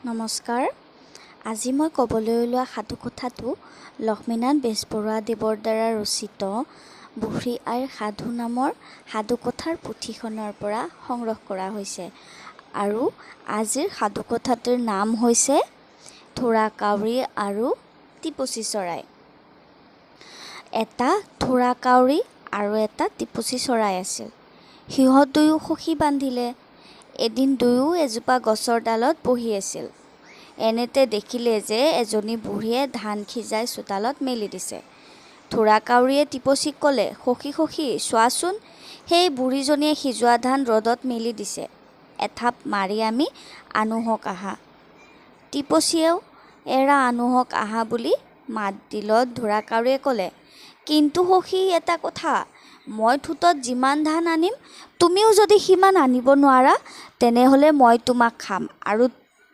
নমস্কাৰ। আজি মই ক'বলৈ ওলোৱা সাধুকথাটো লক্ষ্মীনাথ বেজবৰুৱাদেৱৰ দ্বাৰা ৰচিত বুঢ়ী আইৰ সাধু নামৰ সাধুকথাৰ পুথিখনৰ পৰা সংগ্ৰহ কৰা হৈছে। আৰু আজিৰ সাধুকথাটোৰ নাম হৈছে ঢোঁৰা কাউৰী আৰু টিপচী চৰাই। এটা ঢোঁৰা কাউৰী আৰু এটা টিপচী চৰাই আছিল। সিহঁত দুয়ো সখি বান্ধিলে। এদিন দুয়ো এজোপা গছৰ ডালত বহি আছিল। এনেতে দেখিলে যে এজনী বুঢ়ীয়ে ধান সিজাই চোতালত মেলি দিছে। ঢোঁৰা কাউৰীয়ে টিপচীক ক'লে, সখি সখি চোৱাচোন, সেই বুঢ়ীজনীয়ে সিজোৱা ধান ৰ'দত মেলি দিছে। এথাপ মাৰি আমি আনোহক আহা। টিপচীয়েও এৰা আনোহক আহা বুলি মাত দিলত ঢোঁৰা কাউৰীয়ে ক'লে, কিন্তু সখি এটা কথা, মই ঠোঁটত যিমান ধান আনিম, তুমিও যদি সিমান আনিব নোৱাৰা, তেনেহ'লে মই তোমাক খাম, আৰু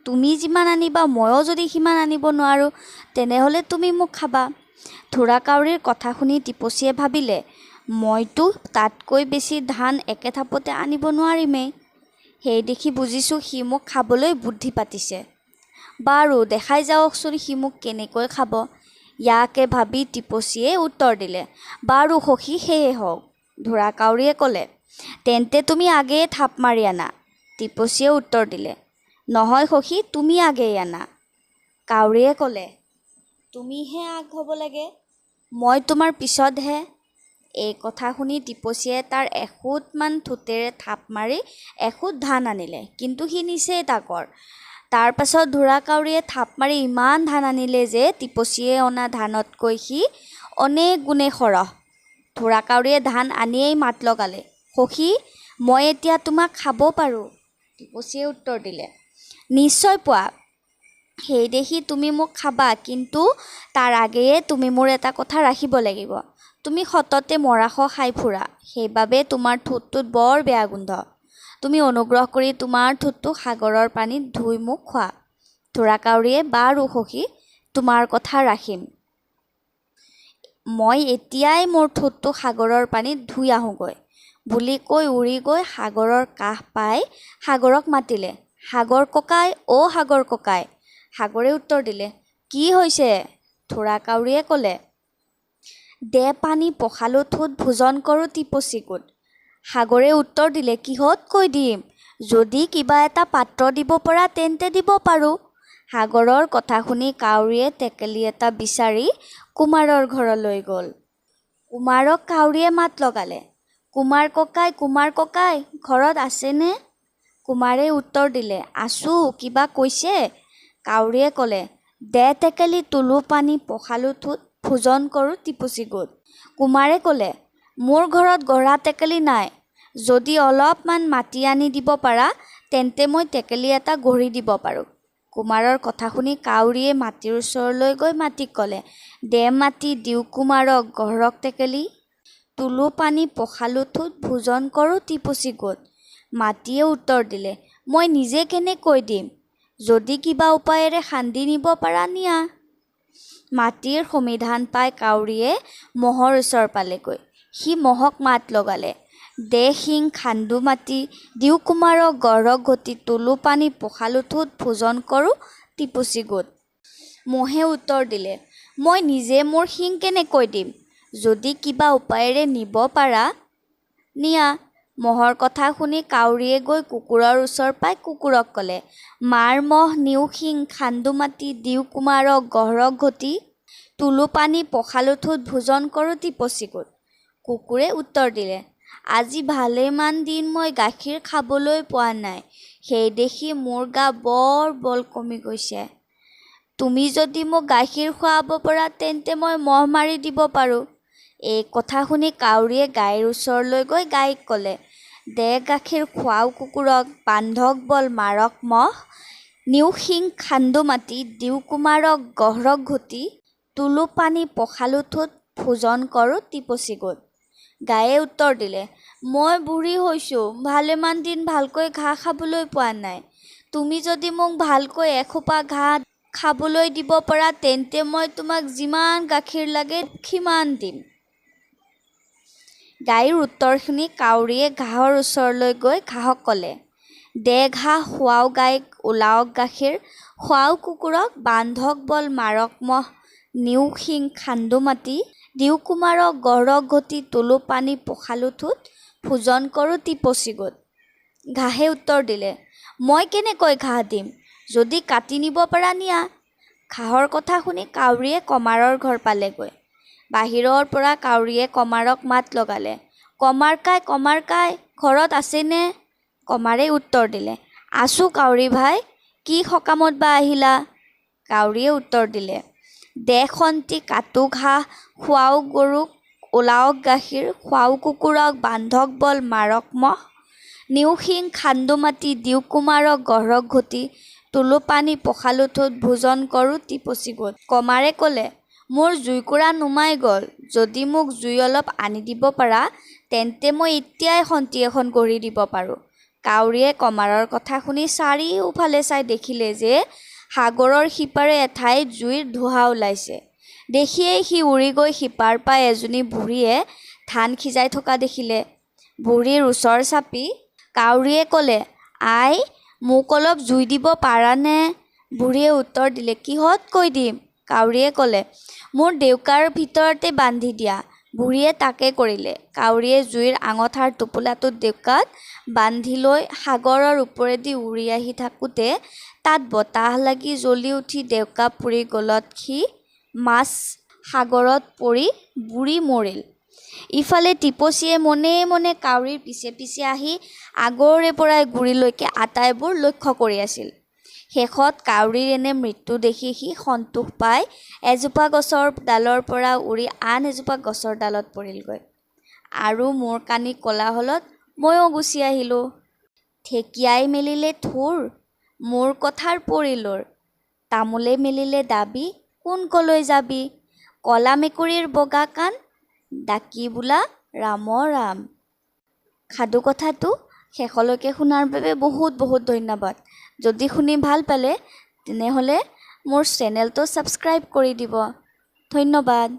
তুমি যিমান আনিবা ময়ো যদি সিমান আনিব নোৱাৰোঁ, তেনেহ'লে তুমি মোক খাবা। ঢোঁৰা কাউৰীৰ কথা শুনি টিপচীয়ে ভাবিলে, মইতো তাতকৈ বেছি ধান একে থাপতে আনিব নোৱাৰিমেই। সেই দেখি বুজিছোঁ সি মোক খাবলৈ বুদ্ধি পাতিছে। বাৰু দেখাই যাওকচোন সি মোক কেনেকৈ খাব। ইয়াকে ভাবি টিপচীয়ে উত্তৰ দিলে, বাৰু সখি সেয়ে হওক। ঢোঁৰা কাউৰীয়ে ক'লে, তেন্তে তুমি আগেয়ে থাপ মাৰি আনা। টিপচীয়ে উত্তৰ দিলে, নহয় সখি, তুমি আগেয়ে আনা। কাউৰীয়ে ক'লে, তুমিহে আগ হ'ব লাগে, মই তোমাৰ পিছতহে। এই কথা শুনি টিপচীয়ে তাৰ এসোঁতমান ঠোঁটেৰে থাপ মাৰি এসোঁত ধান আনিলে, কিন্তু সি নিচেই তাকৰ। তাৰ পাছত ঢোঁৰা কাউৰীয়ে থাপ মাৰি ইমান ধান আনিলে যে টিপচীয়ে অনা ধানতকৈ সি অনেক গুণে সৰহ। ঢোঁৰা কাউৰীয়ে ধান আনিয়েই মাত লগালে, সখি, মই এতিয়া তোমাক খাব পাৰোঁ। টিপচীয়ে উত্তৰ দিলে, নিশ্চয় পোৱা। সেই দেখি তুমি মোক খাবা, কিন্তু তাৰ আগেয়ে তুমি মোৰ এটা কথা ৰাখিব লাগিব। তুমি সততে মৰাশ খাই ফুৰা, সেইবাবে তোমাৰ ঠোঁটটোত বৰ বেয়া গোন্ধ। তুমি অনুগ্ৰহ কৰি তোমাৰ ঠোঁটটো সাগৰৰ পানীত ধুই মোক খোৱা। ঢোঁৰা কাউৰীয়ে, বাৰু সখি, তোমাৰ কথা ৰাখিম। মই এতিয়াই মোৰ ঠোঁটটো সাগৰৰ পানীত ধুই আহোঁগৈ বুলি কৈ উৰি গৈ সাগৰৰ কাষ পাই সাগৰক মাতিলে, সাগৰ ককাই, অ' সাগৰ ককাই। সাগৰে উত্তৰ দিলে, কি হৈছে? ঢোঁৰা কাউৰীয়ে ক'লে, দে পানী পখালো ঠোঁট ভোজন কৰোঁ টিপচী গোট। সাগৰে উত্তৰ দিলে, কিহতকৈ দিম? যদি কিবা এটা পাত্ৰ দিব পৰা তেন্তে দিব পাৰোঁ। সাগৰৰ কথা শুনি কাউৰীয়ে টেকেলি এটা বিচাৰি কুমাৰৰ ঘৰলৈ গ'ল। কুমাৰক কাউৰীয়ে মাত লগালে, কুমাৰ ককাই, ঘৰত আছেনে? কুমাৰে উত্তৰ দিলে, আছোঁ, কিবা কৈছে? কাউৰীয়ে ক'লে, দে টেকেলি তোলো পানী পখালো ঠোঁট ভোজন কৰোঁ টিপচী গোট। কুমাৰে ক'লে, মোৰ ঘৰত গঢ়া টেকেলি নাই, যদি অলপমান মাটি আনি দিব পাৰা তেন্তে মই টেকেলি এটা গঢ়ি দিব পাৰোঁ। কুমাৰৰ কথা শুনি কাউৰীয়ে মাটিৰ ওচৰলৈ গৈ মাটিক ক'লে, দে মাটি দিওঁ কুমাৰক গঢ়ক টেকেলি, তোলো পানী পখালো ঠোঁট ভোজন কৰোঁ টিপচী গোট। মাটিয়ে উত্তৰ দিলে, মই নিজে কেনেকৈ দিম? যদি কিবা উপায়েৰে খান্দি নিব পাৰা নিয়া। মাটিৰ সমিধান পাই কাউৰীয়ে মহৰ ওচৰ পালেগৈ। সি মহক মাত লগালে, দে শিং খান্দো মাটি, দিওঁ কুমাৰক গঢ়ক ঘটি, তোলো পানী পখালো ঠোঁট ভোজন কৰোঁ টিপচী গোট। মহে উত্তৰ দিলে, মই নিজে মোৰ শিং কেনেকৈ দিম? যদি কিবা উপায়েৰে নিব পাৰা নিয়া। মহৰ কথা শুনি কাউৰীয়ে গৈ কুকুৰৰ ওচৰ পাই কুকুৰক ক'লে, মাৰ মহ নিওঁ শিং খান্দো মাটি, দিওঁ কুমাৰক গঢ়ক ঘটি, তোলো পানী পখালো ঠোঁট ভোজন কৰোঁ টিপচী গোট। কুকুৰে উত্তৰ দিলে, আজি ভালেমান দিন মই গাখীৰ খাবলৈ পোৱা নাই, সেই দেখি মোৰ গা বৰ বল কমি গৈছে। তুমি যদি মোক গাখীৰ খুৱাব পৰা তেন্তে মই মহ মাৰি দিব পাৰোঁ। এই কথা শুনি কাউৰীয়ে গাইৰ ওচৰলৈ গৈ গাইক ক'লে, দে গাখীৰ খুৱাওঁ কুকুৰক, বান্ধক বল মাৰক মহ, নিওঁ শিং খান্দো মাটি, দিওঁ কুমাৰক গঢ়ক ঘটি, তোলো পানী পখালো ঠোঁট ভোজন কৰোঁ টিপচী গোট। গায়ে উত্তৰ দিলে, মই বুঢ়ী হৈছোঁ, ভালেমান দিন ভালকৈ ঘাঁহ খাবলৈ পোৱা নাই। তুমি যদি মোক ভালকৈ এসোপা ঘাঁহ খাবলৈ দিব পৰা তেন্তে মই তোমাক যিমান গাখীৰ লাগে সিমান দিম। গাইৰ উত্তৰ শুনি কাউৰীয়ে ঘাঁহৰ ওচৰলৈ গৈ ঘাঁহক ক'লে, দে ঘাঁহ খুৱাও গাইক ওলাওক গাখীৰ, খুৱাও কুকুৰক বান্ধক বল মাৰক মহ, নিও শিং খান্দো মাটি, দিও কুমাৰক গঢ়ক ঘটি, তোলো পানী পখালো ঠোঁট, ভোজন কৰোঁ টিপচি গোট। ঘাঁহে উত্তৰ দিলে, মই কেনেকৈ ঘাঁহ দিম, যদি কাটি নিব পাৰা নিয়া। ঘাঁহৰ কথা শুনি কাউৰীয়ে কমাৰৰ ঘৰ পালেগৈ। বাহিৰৰ পৰা কাউৰীয়ে কমাৰক মাত লগালে, কমাৰ কাই ঘৰত আছেনে? কমাৰে উত্তৰ দিলে, আছোঁ কাউৰী ভাই, কি সকামত বা আহিলা? কাউৰীয়ে উত্তৰ দিলে, দে খন্তি কাটো ঘাঁহ, খুৱাও গৰুক ওলাওক গাখীৰ, খুৱাও কুকুৰক বান্ধক বল মাৰক মহ, নিও শিং খান্দো মাটি, দিও কুমাৰক গঢ়ক ঘটি, তোলো পানী পখালো ঠোঁট, ভোজন কৰোঁ টিপচি গোট। কমাৰে ক'লে, মোৰ জুইকুৰা নুমাই গ'ল, যদি মোক জুই অলপ আনি দিব পাৰা তেন্তে মই এতিয়াই খন্তি এখন গঢ়ি দিব পাৰোঁ। কাউৰীয়ে কমাৰৰ কথা শুনি চাৰিওফালে চাই দেখিলে যে সাগৰৰ সিপাৰে এঠাইত জুইৰ ধোঁৱা ওলাইছে। দেখিয়েই সি উৰি গৈ সিপাৰ পাই এজনী বুঢ়ীয়ে ধান সিজাই থকা দেখিলে। বুঢ়ীৰ ওচৰ চাপি কাউৰীয়ে ক'লে, আই মোক অলপ জুই দিব পাৰানে? বুঢ়ীয়ে উত্তৰ দিলে, কিহত কৈ দিম? কাউৰীয়ে ক'লে, মোৰ ডেউকাৰ ভিতৰতে বান্ধি দিয়া। বুঢ়ীয়ে তাকে কৰিলে। কাউৰীয়ে জুইৰ আঙঠাৰ টোপোলাটোত ডেউকাত বান্ধি লৈ সাগৰৰ ওপৰেদি উৰি আহি থাকোঁতে তাত বতাহ লাগি জ্বলি উঠি ডেউকা পুৰি গলত সি মাছ সাগৰত পৰি বুঢ়ী মৰিল। ইফালে টিপচীয়ে মনে মনে কাউৰীৰ পিছে পিছে আহি আগৰে পৰাই গুৰিলৈকে আটাইবোৰ লক্ষ্য কৰি আছিল। শেষত কাউৰীৰ এনে মৃত্যু দেখি সি সন্তোষ পাই এজোপা গছৰ ডালৰ পৰা উৰি আন এজোপা গছৰ ডালত পৰিলগৈ। আৰু মূৰ কানি কোলাহলত ময়ো গুচি আহিলোঁ। ঢেকীয়াই মেলিলে থোৰ, মোৰ কথাৰ পৰিলোৰ, তামোলে মেলিলে দাবী, কোন কলৈ যাবি, কলা মেকুৰীৰ বগা কাণ, ডাকি বোলা ৰাম ৰাম। সাধু কথাটো শেষলৈকে শুনাৰ বাবে বহুত বহুত ধন্যবাদ। যদি শুনি ভাল পালে তেনেহ'লে মোৰ চেনেলটো ছাবস্ক্ৰাইব কৰি দিব। ধন্যবাদ।